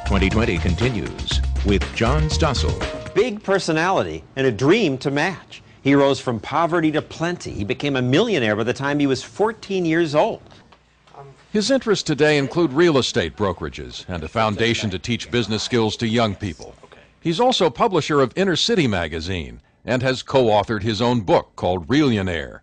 2020 continues with John Stossel. Big personality and a dream to match. He rose from poverty to plenty. He became a millionaire by the time he was 14 years old. His interests today include real estate brokerages and a foundation to teach business skills to young people. He's also publisher of Inner City magazine and has co-authored his own book called Millionaire.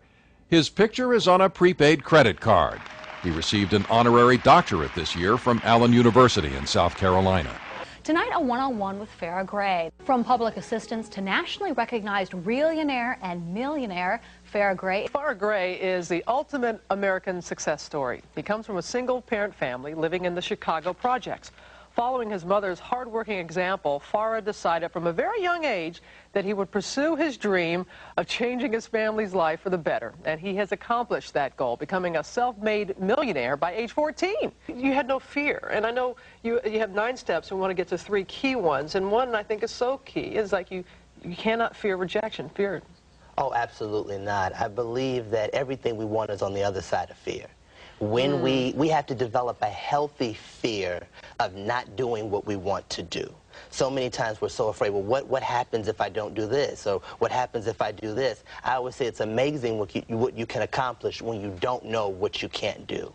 His picture is on a prepaid credit card. He received an honorary doctorate this year from Allen University in South Carolina. Tonight, a one-on-one with Farrah Gray. From public assistance to nationally recognized Millionaire and Millionaire, Farrah Gray. Farrah Gray is the ultimate American success story. He comes from a single-parent family living in the Chicago projects. Following his mother's hard-working example, Farrah decided from a very young age that he would pursue his dream of changing his family's life for the better. And he has accomplished that goal, becoming a self-made millionaire by age 14. You had no fear. And I know you have 9 steps and want to get to 3 key ones. And one I think is so key is like you cannot fear rejection. Fear it. Oh, absolutely not. I believe that everything we want is on the other side of fear. When we have to develop a healthy fear of not doing what we want to do. So many times we're so afraid, well, what happens if I don't do this? Or what happens if I do this? I always say it's amazing what you can accomplish when you don't know what you can't do.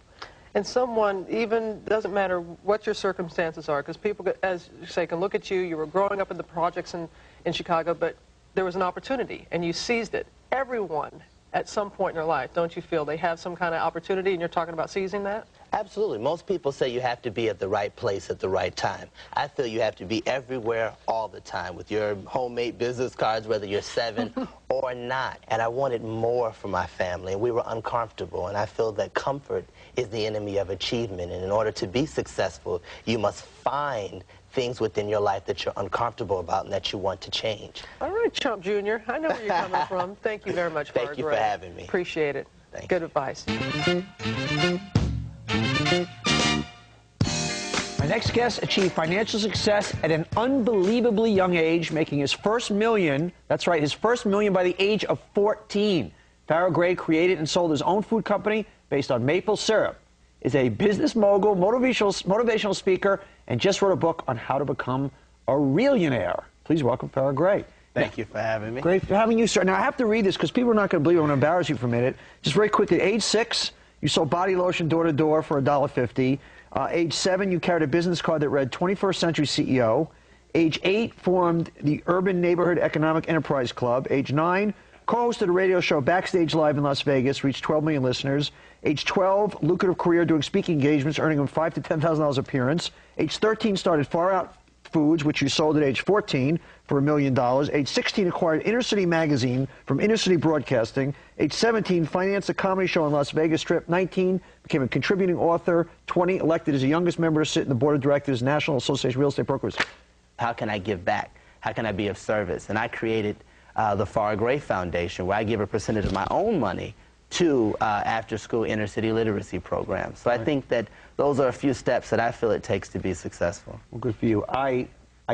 And someone, even, doesn't matter what your circumstances are, because people, as you say, can look at you. You were growing up in the projects in Chicago, but there was an opportunity, and you seized it. Everyone, at some point in their life, don't you feel they have some kind of opportunity, and you're talking about seizing that? Absolutely. Most people say you have to be at the right place at the right time. I feel you have to be everywhere all the time with your homemade business cards, whether you're 7 or not. And I wanted more for my family, and we were uncomfortable. And I feel that comfort is the enemy of achievement. And in order to be successful, you must find things within your life that you're uncomfortable about and that you want to change. All right, Chump Jr., I know where you're coming from. Thank you very much, Farrah Gray. Thank you for having me. Appreciate it. Good advice. My next guest achieved financial success at an unbelievably young age, making his first million, that's right, his first million by the age of 14. Farrah Gray created and sold his own food company based on maple syrup, is a business mogul, motivational speaker, and just wrote a book on how to become a millionaire. Please welcome Farrah Gray. Thank you for having me. Great for having you, sir. Now, I have to read this because people are not going to believe it. I'm going to embarrass you for a minute. Just very quickly, age 6, you sold body lotion door-to-door for $1.50. Age 7, you carried a business card that read 21st Century CEO. Age 8, formed the Urban Neighborhood Economic Enterprise Club. Age 9, co-hosted a radio show Backstage Live in Las Vegas, reached 12 million listeners. Age 12, lucrative career doing speaking engagements, earning him $5,000 to $10,000 appearance. Age 13, started Far Out Foods, which you sold at age 14 for $1 million. Age 16, acquired Inner City magazine from Inner City Broadcasting. Age 17, financed a comedy show on Las Vegas Strip. 19, became a contributing author. 20, elected as the youngest member to sit in the board of directors, National Association of Real Estate Brokers. How can I give back? How can I be of service? And I created the Farrah Gray Foundation, where I give a percentage of my own money to after-school inner-city literacy programs. So I think that those are a few steps that I feel it takes to be successful. Well, good for you. I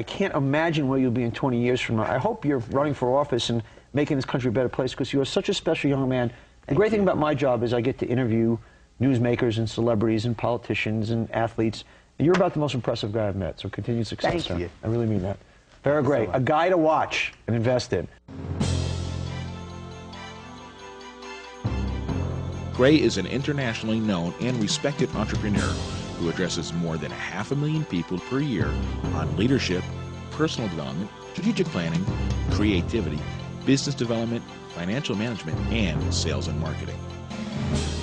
can't imagine where you'll be in 20 years from now. I hope you're running for office and making this country a better place, because you are such a special young man. The great thing about my job is I get to interview newsmakers and celebrities and politicians and athletes, and you're about the most impressive guy I've met, so continued success. Thank sir. you. I really mean that. Farrah Gray, a guy to watch and invest in. Gray is an internationally known and respected entrepreneur who addresses more than 500,000 people per year on leadership, personal development, strategic planning, creativity, business development, financial management, and sales and marketing.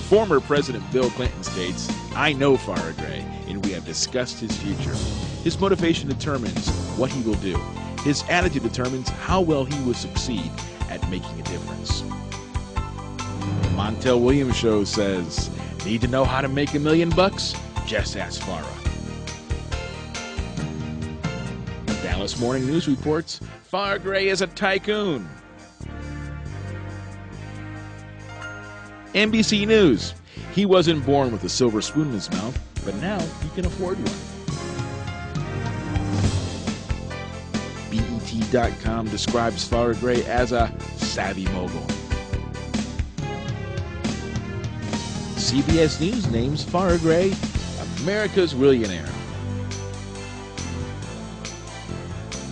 Former President Bill Clinton states, "I know Farrah Gray, and we have discussed his future. His motivation determines what he will do. His attitude determines how well he will succeed at making a difference." The Montel Williams Show says, "Need to know how to make $1 million? Just ask Farrah." The Dallas Morning News reports, Farrah Gray is a tycoon. NBC News, he wasn't born with a silver spoon in his mouth, but now he can afford one. BET.com describes Farrah Gray as a savvy mogul. CBS News names Farrah Gray America's Millionaire.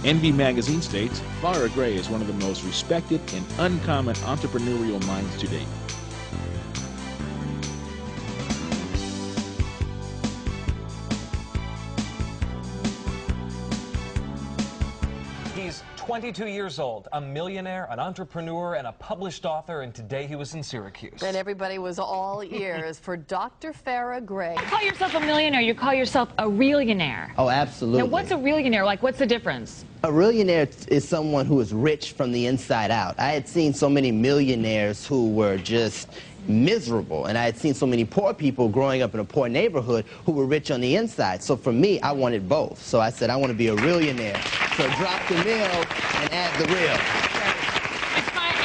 NB Magazine states, Farrah Gray is one of the most respected and uncommon entrepreneurial minds to date. He's 22 years old, a millionaire, an entrepreneur, and a published author, and today he was in Syracuse. And everybody was all ears for Dr. Farrah Gray. You call yourself a millionaire, you call yourself a realionaire. Oh, absolutely. Now, what's a realionaire? Like, what's the difference? A millionaire is someone who is rich from the inside out. I had seen so many millionaires who were just miserable, and I had seen so many poor people growing up in a poor neighborhood who were rich on the inside. So for me, I wanted both. So I said, I want to be a realionaire. So drop the mill and add the real.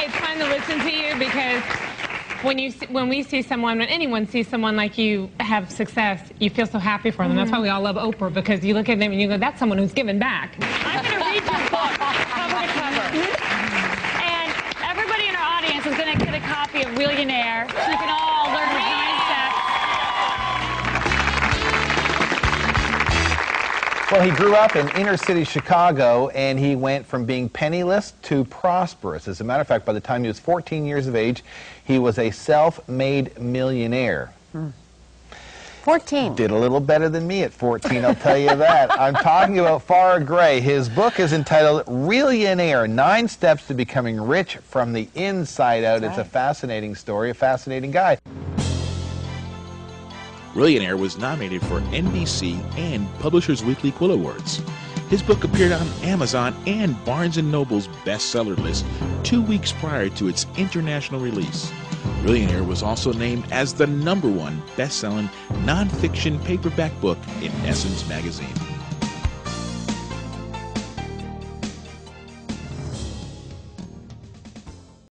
It's fun to listen to you, because when we see someone, when anyone sees someone like you have success, you feel so happy for them. That's why we all love Oprah, because you look at them and you go, that's someone who's giving back. I'm going to read your book cover to cover. And everybody in our audience is going to get a copy of Millionaire, so you can all learn his 9 steps. Well, he grew up in inner city Chicago, and he went from being penniless to prosperous. As a matter of fact, by the time he was 14 years of age, he was a self-made millionaire. 14. Did a little better than me at 14, I'll tell you that. I'm talking about Farrah Gray. His book is entitled Millionaire, 9 Steps to Becoming Rich from the Inside Out. It's a fascinating story, a fascinating guy. Millionaire was nominated for NBC and Publishers Weekly Quill Awards. His book appeared on Amazon and Barnes & Noble's bestseller list 2 weeks prior to its international release. Millionaire was also named as the #1 best-selling nonfiction paperback book in Essence magazine.